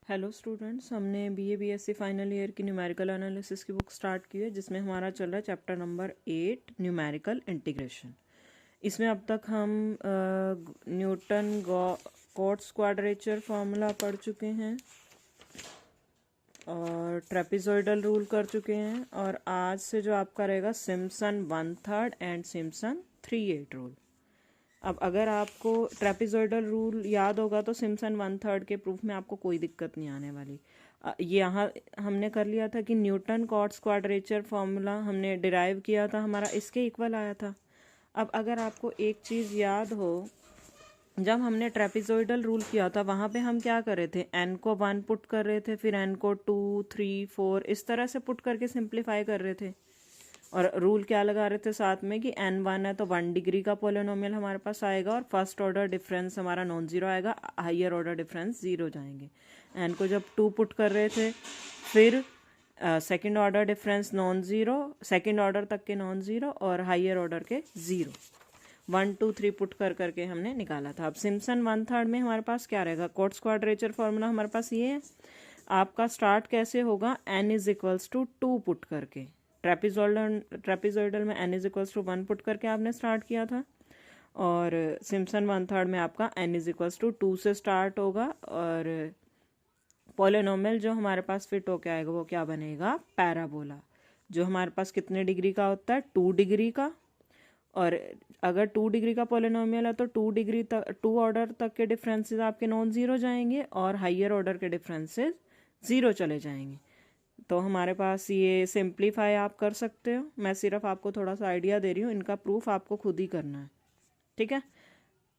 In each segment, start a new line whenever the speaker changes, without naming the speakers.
Hello students, हमने BA BSc final year की numerical analysis की बुक स्टार्ट की है, जिसमें हमारा चल रहा है चैप्टर नंबर 8 न्यूमेरिकल इंटीग्रेशन। इसमें अब तक हम न्यूटन कॉट्स क्वाड्रेचर फार्मूला पढ़ चुके हैं और ट्रेपेजॉइडल रूल कर चुके हैं, और आज से जो आपका रहेगा सिम्पसन 1/3 एंड सिम्पसन 3/8 रूल। अब अगर आपको ट्रेपेजॉइडल रूल याद होगा तो सिम्पसन 1/3 के प्रूफ में आपको कोई दिक्कत नहीं आने वाली। यहाँ हमने कर लिया था कि न्यूटन कॉट्स क्वाड्रेचर फार्मूला हमने डिराइव किया था, हमारा इसके इक्वल आया था। अब अगर आपको एक चीज़ याद हो, जब हमने ट्रेपेजॉइडल रूल किया था वहाँ पे हम क्या कर रहे थे, n को 1 पुट कर रहे थे, फिर n को 2, 3, 4 इस तरह से पुट करके सिंप्लीफाई कर रहे थे। और रूल क्या लगा रहे थे साथ में कि n1 है तो 1 डिग्री का पोलिनोमियल हमारे पास आएगा और फर्स्ट ऑर्डर डिफरेंस हमारा नॉन ज़ीरो आएगा, हायर ऑर्डर डिफरेंस ज़ीरो जाएंगे। n को जब 2 पुट कर रहे थे, फिर second order difference non zero, second order तक के नॉन ज़ीरो और हायर ऑर्डर के ज़ीरो, 1, 2, 3 पुट कर करके हमने निकाला था। अब सिम्पसन 1/3 में हमारे पास क्या रहेगा, कॉट्स क्वाड्रेचर फार्मूला हमारे पास ये है। आपका स्टार्ट कैसे होगा, n = 2 पुट करके। ट्रेपेजॉइडल में n = 1 पुट करके आपने स्टार्ट किया था, और सिम्पसन 1/3 में आपका n = 2 से स्टार्ट होगा, और पॉलिनोमियल जो हमारे पास फिट होके आएगा वो क्या बनेगा, पैराबोला, जो हमारे पास कितने डिग्री का होता है, 2 डिग्री का। और अगर 2 डिग्री का पॉलिनोमियल है तो 2 डिग्री तक, 2 ऑर्डर तक के डिफरेंसेस आपके नॉन ज़ीरो जाएंगे और हायर ऑर्डर के डिफरेंसेस ज़ीरो चले जाएंगे। तो हमारे पास ये सिंप्लीफाई आप कर सकते हो, मैं सिर्फ आपको थोड़ा सा आइडिया दे रही हूँ, इनका प्रूफ आपको खुद ही करना है, ठीक है।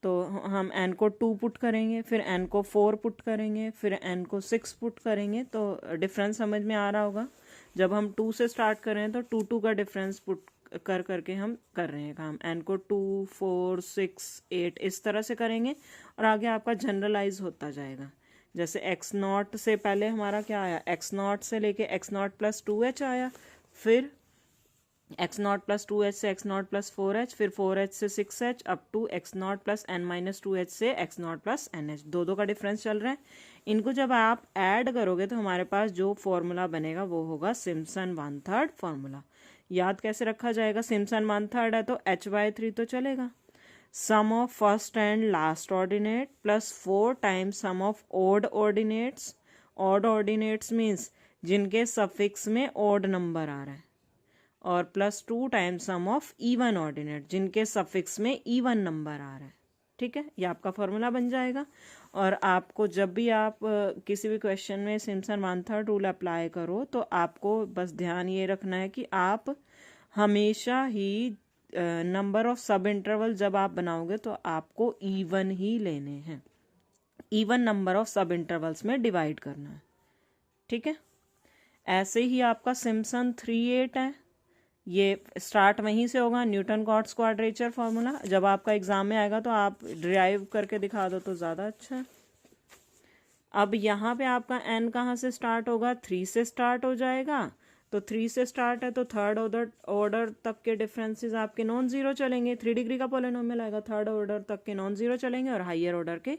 तो हम n को 2 पुट करेंगे, फिर n को 4 पुट करेंगे, फिर n को 6 पुट करेंगे, तो डिफरेंस समझ में आ रहा होगा। जब हम 2 से स्टार्ट कर रहे हैं तो 2 2 का डिफरेंस पुट कर करके हम कर रहे हैं काम। n को 2, 4, 6, 8 इस तरह से करेंगे, और आगे आपका जनरलाइज होता जाएगा। जैसे x0 से पहले हमारा क्या आया, x0 से लेके x0 + 2h आया, फिर x0 + 2h से x0 + 4h, फिर 4h से 6h, up to x0 + n - 2h से x0 + nh। दो का डिफरेंस चल रहा है। इनको जब आप ऐड करोगे तो हमारे पास जो फॉर्मूला बनेगा वो होगा सिम्पसन 1/3 फार्मूला। याद कैसे रखा जाएगा, सिम्पसन 1/3 है तो h/3 तो चलेगा, sum of first and last ordinate plus 4 times sum of odd ordinates. Odd ordinates means जिनके सफिक्स में ऑड नंबर आ रहा है, और plus 2 times sum of even ordinate जिनके सफिक्स में इवन नंबर आ रहा है, ठीक है। ये आपका फॉर्मूला बन जाएगा। और आपको जब भी आप किसी भी क्वेश्चन में सिम्पसन 1/3 रूल अप्लाई करो तो आपको बस ध्यान ये रखना है कि आप हमेशा ही नंबर ऑफ सब इंटरवल जब आप बनाओगे तो आपको इवन ही लेने हैं, इवन नंबर ऑफ सब इंटरवल्स में डिवाइड करना है, ठीक है। ऐसे ही आपका सिम्पसन 3/8 है, ये स्टार्ट वहीं से होगा, न्यूटन कॉट्स क्वाड्रेचर फार्मूला। जब आपका एग्जाम में आएगा तो आप ड्राइव करके दिखा दो तो ज़्यादा अच्छा है। अब यहाँ पे आपका n कहाँ से स्टार्ट होगा, 3 से स्टार्ट हो जाएगा। तो 3 से स्टार्ट है तो थर्ड ऑर्डर तक के डिफरेंसेस आपके नॉन ज़ीरो चलेंगे। 3 डिग्री का पॉलिनोमियल आएगा, थर्ड ऑर्डर तक के नॉन ज़ीरो चलेंगे और हायर ऑर्डर के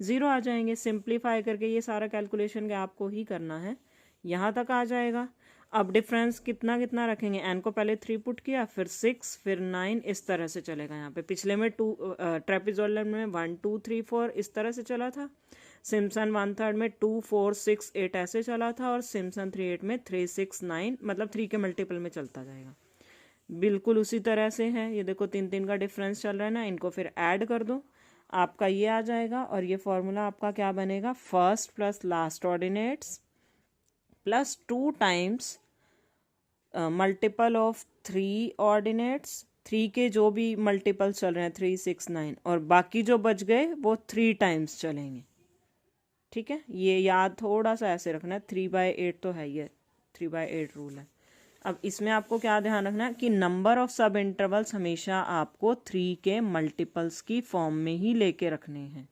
ज़ीरो आ जाएंगे। सिंप्लीफाई करके ये सारा कैलकुलेशन के आपको ही करना है, यहाँ तक आ जाएगा। अब डिफरेंस कितना कितना रखेंगे, n को पहले 3 पुट किया, फिर 6, फिर 9 इस तरह से चलेगा। यहाँ पे पिछले में 2 ट्रेपेजॉइडल में 1, 2, 3, 4 इस तरह से चला था, सिम्पसन 1/3 में 2, 4, 6, 8 ऐसे चला था, और सिम्पसन 3/8 में 3, 6, 9 मतलब 3 के मल्टीपल में चलता जाएगा। बिल्कुल उसी तरह से है, ये देखो 3 3 का डिफरेंस चल रहा है ना, इनको फिर ऐड कर दो, आपका ये आ जाएगा। और ये फॉर्मूला आपका क्या बनेगा, first plus last ordinates plus 2 times multiple of 3 ordinates, 3 के जो भी मल्टीपल चल रहे हैं 3, 6, 9, और बाकी जो बच गए वो 3 टाइम्स चलेंगे, ठीक है। ये याद थोड़ा सा ऐसे रखना है, 3/8 तो है, ये 3/8 रूल है। अब इसमें आपको क्या ध्यान रखना है कि नंबर ऑफ सब इंटरवल्स हमेशा आपको 3 के मल्टीपल्स की फॉर्म में ही लेके रखने हैं।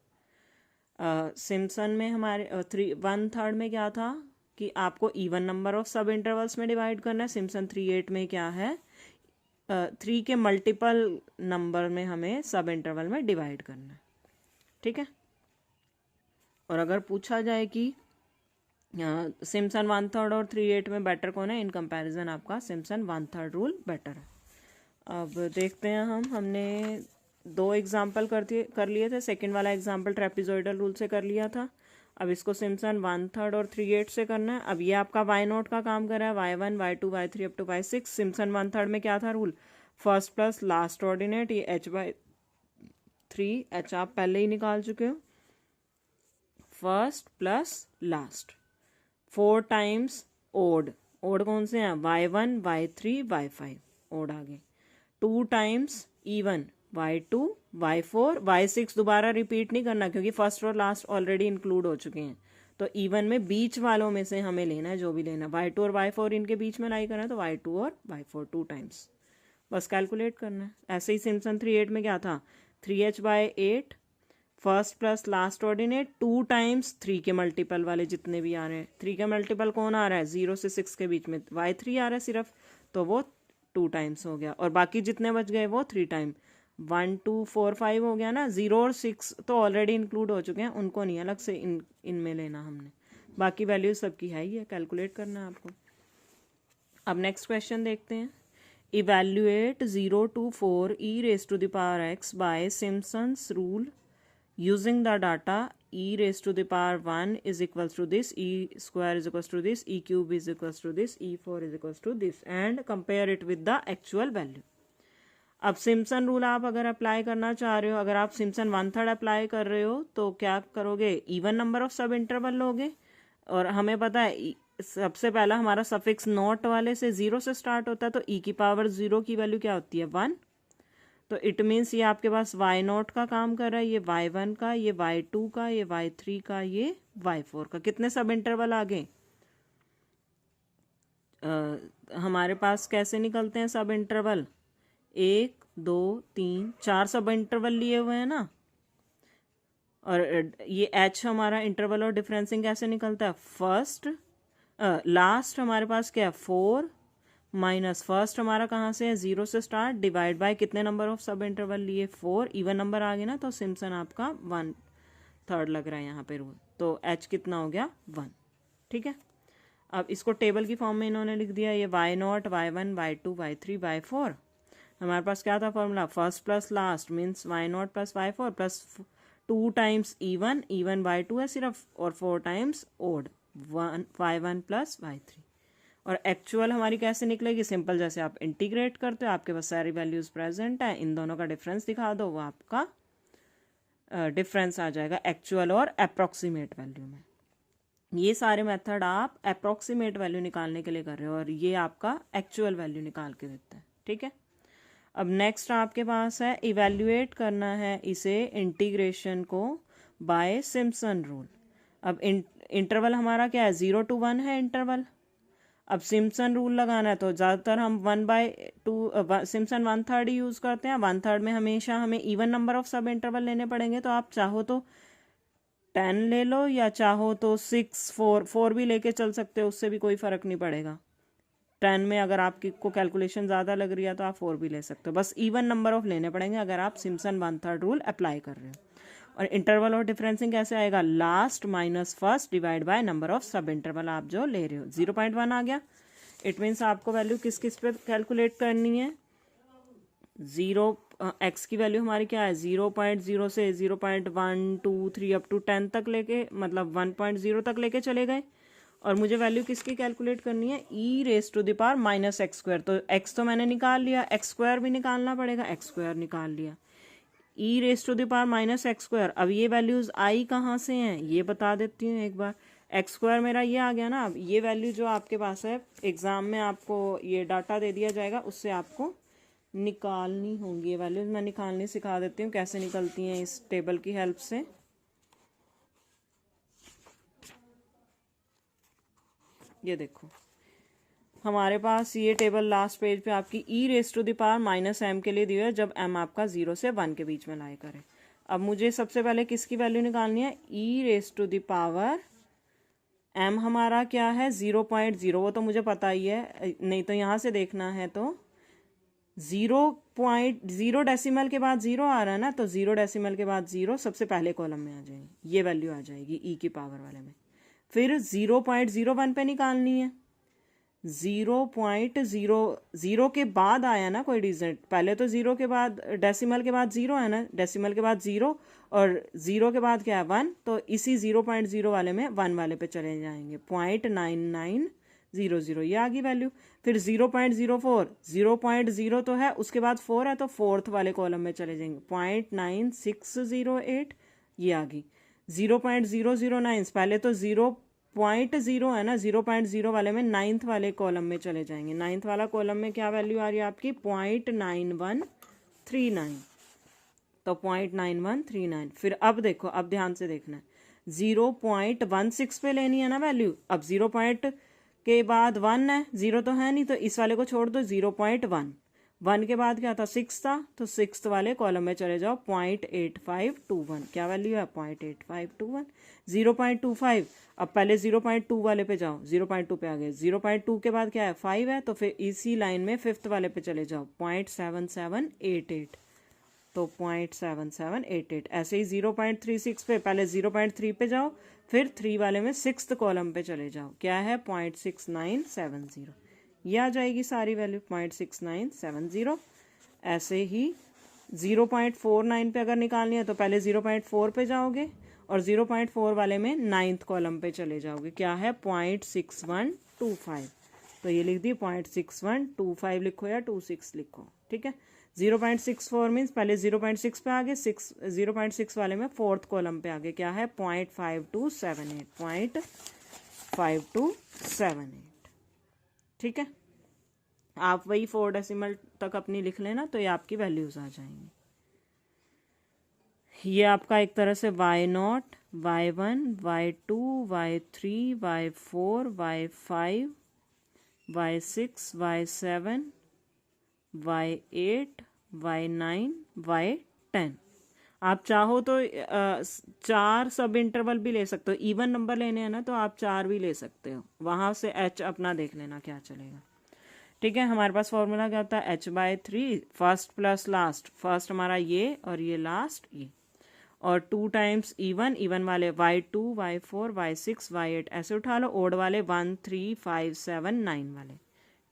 सिम्पसन में हमारे 1/3 में क्या था कि आपको इवन नंबर ऑफ सब इंटरवल्स में डिवाइड करना है। सिम्पसन 3/8 में क्या है, 3 के मल्टीपल नंबर में हमें सब इंटरवल में डिवाइड करना है, ठीक है। और अगर पूछा जाए कि सिम्पसन 1/3 और 3/8 में बेटर कौन है? इन कंपैरिजन आपका सिम्पसन 1/3 रूल बेटर है। अब देखते हैं हमने 2 एग्जाम्पल कर लिए थे। सेकंड वाला एग्जाम्पल ट्रेपेजॉइडल रूल से कर लिया था। अब इसको सिम्पसन 1/3 और 3/8 से करना है। अब ये आपका y0 का काम कर रहा है, y1 y2 y3 up to y6। Simpson 1/3 में क्या था rule? First plus last ordinate, ये h/3, h आप पहले ही निकाल चुके हो, first plus last, 4 times odd. Odd कौन से हैं? y1 y3 y5 ओड आ गए। 2 times even, y2 y4 y6 दोबारा रिपीट नहीं करना क्योंकि फर्स्ट और लास्ट ऑलरेडी इंक्लूड हो चुके हैं। तो इवन में बीच वालों में से हमें लेना है जो भी लेना है। y2 और y4 इनके बीच में लाई करना है तो y2 और y4 2 टाइम्स, बस कैलकुलेट करना है। ऐसे ही सिम्पसन 3/8 में क्या था? 3h/8 first plus last ordinate 2 times 3 के मल्टीपल वाले जितने भी आ रहे हैं। 3 के मल्टीपल कौन आ रहा है? 0 से 6 के बीच में y3 आ रहा है सिर्फ, तो वो 2 टाइम्स हो गया। और बाकी जितने बच गए वो 3 टाइम, 1 2 4 5 हो गया ना। 0 और 6 तो ऑलरेडी इंक्लूड हो चुके हैं, उनको नहीं अलग से इनमें लेना हमने। बाकी वैल्यूज सबकी है ही है, कैलकुलेट करना है आपको। अब नेक्स्ट क्वेश्चन देखते हैं। Evaluate 0 to 4 e raised to the power x by Simpson's rule using the data e raised to the power 1 is equals to this, e square is equals to this, e cube is equals to this, e4 is equals to this, and compare it with the actual value. अब Simpson rule आप अगर apply करना चाह रहे हो, अगर आप Simpson 1/3 apply कर रहे हो तो क्या करोगे? इवन नंबर ऑफ सब इंटरवल लोगे। और हमें पता है सबसे पहला हमारा सफिक्स नॉट वाले से 0 से स्टार्ट होता है, तो e की पावर 0 की वैल्यू क्या होती है? 1। तो इट मीन्स ये आपके पास y0 का काम कर रहा है, ये y1 का, ये y2 का, ये y3 का, ये y4 का। कितने सब इंटरवल आ गए? हमारे पास कैसे निकलते हैं सब इंटरवल? 1 2 3 4 सब इंटरवल लिए हुए हैं ना। और ये h हमारा इंटरवल और डिफरेंसिंग कैसे निकलता है? फर्स्ट लास्ट हमारे पास क्या है? 4 माइनस फर्स्ट हमारा कहाँ से है? 0 से स्टार्ट, डिवाइड बाय कितने नंबर ऑफ सब इंटरवल लिए? 4। इवन नंबर आ गया ना, तो सिम्पसन आपका 1/3 लग रहा है यहाँ पे रूल। तो h कितना हो गया? 1। ठीक है, अब इसको टेबल की फॉर्म में इन्होंने लिख दिया। ये y0 y1 y2 y3 y4। हमारे पास क्या था formula? First plus last means y0 plus y4 plus 2 times even, even y2 है सिर्फ, और 4 times odd, y1 plus y3। और एक्चुअल हमारी कैसे निकलेगी? सिंपल, जैसे आप इंटीग्रेट करते हो, आपके पास सारी वैल्यूज प्रेजेंट है, इन दोनों का डिफरेंस दिखा दो, वो आपका डिफरेंस आ जाएगा एक्चुअल और अप्रॉक्सीमेट वैल्यू में। ये सारे मेथड आप अप्रॉक्सीमेट वैल्यू निकालने के लिए कर रहे हो और ये आपका एक्चुअल वैल्यू निकाल के देता है। ठीक है, अब नेक्स्ट आपके पास है इवेल्युएट करना है इसे इंटीग्रेशन को बाय सिम्पसन रूल। अब इंटरवल हमारा क्या है? 0 to 1 है इंटरवल। अब सिम्पसन रूल लगाना है तो ज़्यादातर हम 1/2 सिम्पसन 1/3 यूज़ करते हैं। 1/3 में हमेशा हमें इवन नंबर ऑफ सब इंटरवल लेने पड़ेंगे, तो आप चाहो तो 10 ले लो या चाहो तो 6 4 भी लेके चल सकते हो, उससे भी कोई फ़र्क नहीं पड़ेगा। 10 में अगर आपकी को कैलकुलेशन ज़्यादा लग रही है तो आप 4 भी ले सकते हो, बस इवन नंबर ऑफ लेने पड़ेंगे अगर आप सिम्पसन 1/3 रूल अप्लाई कर रहे हो। और इंटरवल और डिफरेंसिंग कैसे आएगा? Last minus first divide by number of सब इंटरवल आप जो ले रहे हो। 0.1 आ गया। इट मीन्स आपको वैल्यू किस किस पे कैलकुलेट करनी है? 0 x की वैल्यू हमारी क्या है? 0.0 से 0.1 2 3 अप टू 10 तक लेके, मतलब 1.0 तक लेके चले गए। और मुझे वैल्यू किसकी कैलकुलेट करनी है? e raise to the power minus x square. तो x तो मैंने निकाल लिया, एक्स स्क्वायर भी निकालना पड़ेगा, एक्स स्क्वायर निकाल लिया। e raise to the power minus x square. अब ये वैल्यूज आई कहाँ से हैं ये बता देती हूँ एक बार। एक्स स्क्वायर मेरा ये आ गया ना। अब ये वैल्यू जो आपके पास है एग्जाम में आपको ये डाटा दे दिया जाएगा, उससे आपको निकालनी होंगी ये वैल्यूज। मैं निकालनी सिखा देती हूँ कैसे निकलती हैं इस टेबल की हेल्प से। ये देखो हमारे पास ये टेबल लास्ट पेज पे आपकी e raise to the power minus m के लिए दी हुई है, जब m आपका 0 से 1 के बीच में लाए करे। अब मुझे सबसे पहले किसकी वैल्यू निकालनी है? e raise to the power m हमारा क्या है? 0.0, वो तो मुझे पता ही है, नहीं तो यहाँ से देखना है तो 0.0 डेसिमल के बाद 0 आ रहा है ना, तो 0 डेसिमल के बाद 0 सबसे पहले कॉलम में आ जाएगी, ये वैल्यू आ जाएगी e की पावर वाले में। फिर 0.01 पे निकालनी है। 0.00 के बाद आया ना कोई डिजिट, पहले तो 0 के बाद डेसिमल के बाद 0 है ना, डेसिमल के बाद 0 और 0 के बाद क्या है 1, तो इसी 0.0 वाले में 1 वाले पे चले जाएंगे। 0.9900 ये आ गई वैल्यू। फिर 0.04, 0.0 तो है, उसके बाद 4 है तो फोर्थ वाले कॉलम में चले जाएंगे। 0.9608 ये आ गई। 0.009 पहले तो 0.0 है ना, 0.0 वाले में 9th वाले कॉलम में चले जाएंगे। 9th वाला कॉलम में क्या वैल्यू आ रही है आपकी 0.9139, तो 0.9139। फिर अब देखो, अब ध्यान से देखना है, 0.16 पे लेनी है ना वैल्यू। अब 0 पॉइंट के बाद 1 है, 0 तो है नहीं, तो इस वाले को छोड़ दो। 0.1, 1 के बाद क्या था 6 था, तो 6th वाले कॉलम में चले जाओ। 0.8521 क्या वैल्यू है 0.8521। 0.25, अब पहले 0.2 वाले पे जाओ, 0.2 पे आ गए। 0.2 के बाद क्या है 5 है, तो फिर इसी लाइन में 5th वाले पे चले जाओ। 0.7788, तो 0.7788। ऐसे ही 0.36 पे पहले 0.3 पे जाओ, फिर 3 वाले में 6th कॉलम पे चले जाओ, क्या है 0.6970। ये आ जाएगी सारी वैल्यू 0.6970। ऐसे ही 0.49 पे अगर निकालनी है तो पहले 0.4 पे जाओगे और 0.4 वाले में 9th कॉलम पे चले जाओगे, क्या है 0.6125। तो ये लिख दी 0.6125 लिखो या 26 लिखो, ठीक है। 0.64 मीन्स पहले 0.6 पे आ गए, 0.6 वाले में 4th कॉलम पे आ गए, क्या है 0.5278, 0.5278, ठीक है। आप वही 4 डेसिमल तक अपनी लिख लेना, तो ये आपकी वैल्यूज आ जाएंगी। ये आपका एक तरह से y0, y1, y2, y3, y4, y5, y6, y7, y8, y9, y10। आप चाहो तो 4 सब इंटरवल भी ले सकते हो। इवन नंबर लेने हैं ना तो आप 4 भी ले सकते हो, वहां से h अपना देख लेना क्या चलेगा, ठीक है। हमारे पास फॉर्मूला क्या होता है h/3 first plus last. First हमारा ये और ये लास्ट ये, और 2 टाइम्स इवन वाले y2, y4, y6, y8 ऐसे उठा लो। ओड वाले 1, 3, 5, 7, 9 वाले,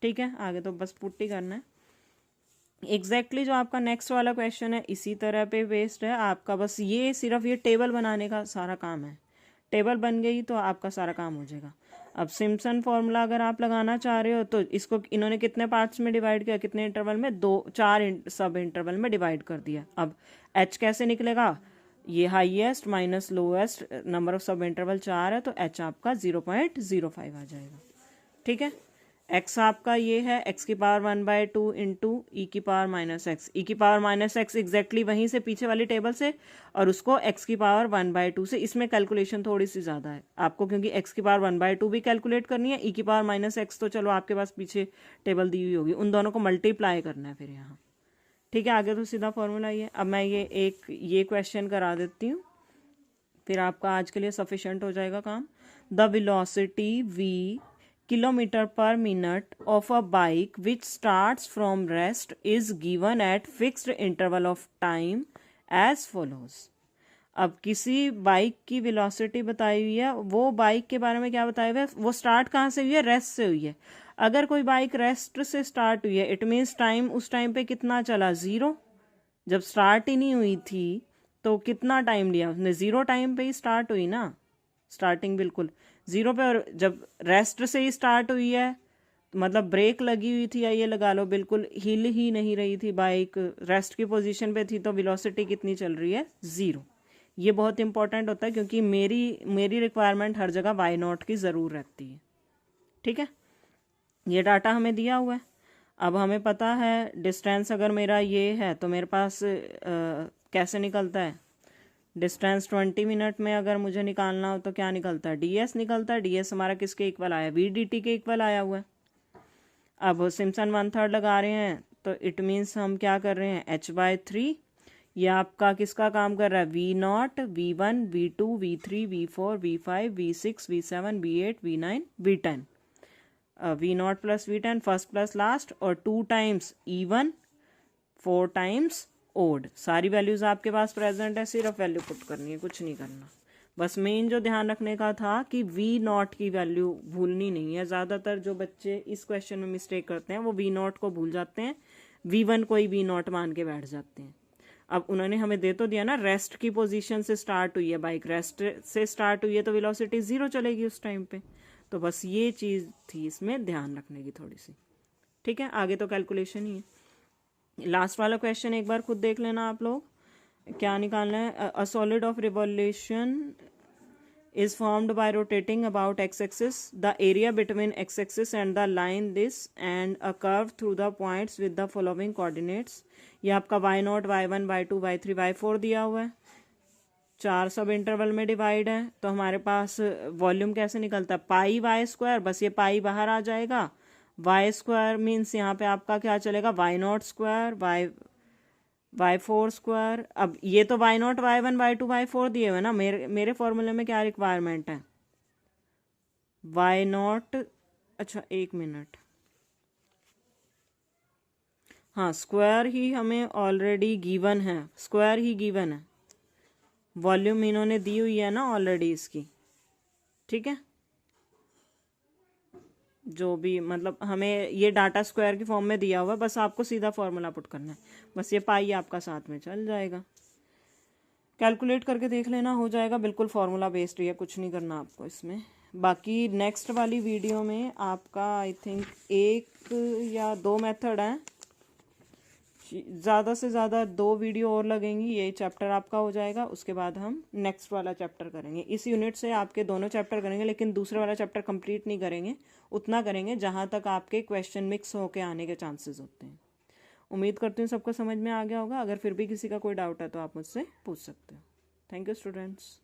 ठीक है। आगे तो बस पुट्टी करना है। एग्जैक्टली जो आपका नेक्स्ट वाला क्वेश्चन है इसी तरह पे बेस्ड है आपका, बस ये सिर्फ ये टेबल बनाने का सारा काम है। टेबल बन गई तो आपका सारा काम हो जाएगा। अब सिम्पसन फॉर्मूला अगर आप लगाना चाह रहे हो तो इसको इन्होंने कितने पार्ट्स में डिवाइड किया, कितने इंटरवल में, 4 सब इंटरवल में डिवाइड कर दिया। अब h कैसे निकलेगा, ये highest minus lowest number of सब इंटरवल 4 है, तो h आपका 0.05 आ जाएगा, ठीक है। x आपका ये है x की पावर 1/2 इंटू ई की पावर माइनस एक्स। ई की पावर माइनस एक्स एग्जैक्टली वहीं से पीछे वाली टेबल से, और उसको x की पावर 1/2 से। इसमें कैलकुलेशन थोड़ी सी ज़्यादा है आपको, क्योंकि x की पावर 1/2 भी कैलकुलेट करनी है। ई की पावर माइनस एक्स तो चलो आपके पास पीछे टेबल दी हुई होगी, उन दोनों को मल्टीप्लाई करना है फिर यहाँ, ठीक है। आगे तो सीधा फॉर्मूला ही है। अब मैं ये क्वेश्चन करा देती हूँ, फिर आपका आज के लिए सफिशेंट हो जाएगा काम। The velocity v kilometre per minute of a bike which starts from rest is given at fixed interval of time as follows. अब किसी बाइक की वेलोसिटी बताई हुई है, वो बाइक के बारे में क्या बताया हुआ है, वो स्टार्ट कहाँ से हुई है, रेस्ट से हुई है। अगर कोई बाइक रेस्ट से स्टार्ट हुई है, इट मीन्स टाइम उस टाइम पे कितना चला, 0। जब स्टार्ट ही नहीं हुई थी तो कितना टाइम लिया उसने, 0 टाइम पे ही स्टार्ट हुई ना, स्टार्टिंग बिल्कुल 0 पे। और जब रेस्ट से ही स्टार्ट हुई है मतलब ब्रेक लगी हुई थी, या ये लगा लो बिल्कुल हिल ही नहीं रही थी बाइक, रेस्ट की पोजीशन पे थी, तो वेलोसिटी कितनी चल रही है, 0। ये बहुत इंपॉर्टेंट होता है क्योंकि मेरी रिक्वायरमेंट हर जगह y0 की ज़रूर रहती है, ठीक है। ये डाटा हमें दिया हुआ है। अब हमें पता है डिस्टेंस अगर मेरा ये है तो मेरे पास कैसे निकलता है डिस्टेंस, 20 मिनट में अगर मुझे निकालना हो तो क्या निकलता है, ds निकलता है। ds हमारा किसके इक्वल आया, v/dt के इक्वल आया हुआ है। अब सिम्पसन 1/3 लगा रहे हैं तो इट मीन्स हम क्या कर रहे हैं, h/3। ये आपका किसका काम कर रहा है, v0, v1, v2, v3, v4, v5, v6, v7, v8, v9, v10। v0 plus v10 first plus last, और 2 टाइम्स इवन, 4 टाइम्स ओड। सारी वैल्यूज आपके पास प्रेजेंट है, सिर्फ वैल्यू पुट करनी है, कुछ नहीं करना। बस मेन जो ध्यान रखने का था कि वी नॉट की वैल्यू भूलनी नहीं है। ज़्यादातर जो बच्चे इस क्वेश्चन में मिस्टेक करते हैं वो वी नॉट को भूल जाते हैं, वी वन को ही वी नॉट मान के बैठ जाते हैं। अब उन्होंने हमें दे तो दिया ना, रेस्ट की पोजीशन से स्टार्ट हुई है बाइक, रेस्ट से स्टार्ट हुई है तो वेलोसिटी 0 चलेगी उस टाइम पे। तो बस ये चीज़ थी इसमें ध्यान रखने की थोड़ी सी। ठीक है, आगे तो कैलकुलेशन ही है। लास्ट वाला क्वेश्चन एक बार खुद देख लेना आप लोग, क्या निकालना है। A solid of revolution is formed by rotating about x-axis, the area between x-axis and the line this, and a curve through the points with the following coordinates। ये आपका y0, y1, y2, y3, y4 दिया हुआ है, 4 सब interval में divide है। तो हमारे पास वॉल्यूम कैसे निकलता है, पाई वाई स्क्वायर, बस ये पाई बाहर आ जाएगा, वाई स्क्वायर मीन्स यहाँ पे आपका क्या चलेगा, y0 स्क्वायर, y4 स्क्वायर। अब ये तो y0, y1, y2, y4 दिए हुए ना, मेरे फॉर्मूले में क्या रिक्वायरमेंट है, y0, अच्छा एक मिनट, हाँ स्क्वायर ही हमें ऑलरेडी गिवन है, स्क्वायर ही गिवन है, वॉल्यूम इन्होंने दी हुई है ना ऑलरेडी इसकी। ठीक है, जो भी मतलब हमें ये डाटा स्क्वायर की फॉर्म में दिया हुआ है, बस आपको सीधा फॉर्मूला पुट करना है, बस ये पाई आपका साथ में चल जाएगा, कैलकुलेट करके देख लेना, हो जाएगा, बिल्कुल फार्मूला बेस्ड ही है, कुछ नहीं करना आपको इसमें। बाकी नेक्स्ट वाली वीडियो में आपका आई थिंक 1 या 2 मेथड हैं, ज़्यादा से ज़्यादा 2 वीडियो और लगेंगी, ये चैप्टर आपका हो जाएगा। उसके बाद हम नेक्स्ट वाला चैप्टर करेंगे, इस यूनिट से आपके दोनों चैप्टर करेंगे, लेकिन दूसरा वाला चैप्टर कंप्लीट नहीं करेंगे, उतना करेंगे जहाँ तक आपके क्वेश्चन मिक्स होके आने के चांसेस होते हैं। उम्मीद करती हूँ सबको समझ में आ गया होगा, अगर फिर भी किसी का कोई डाउट है तो आप मुझसे पूछ सकते हो। Thank you students.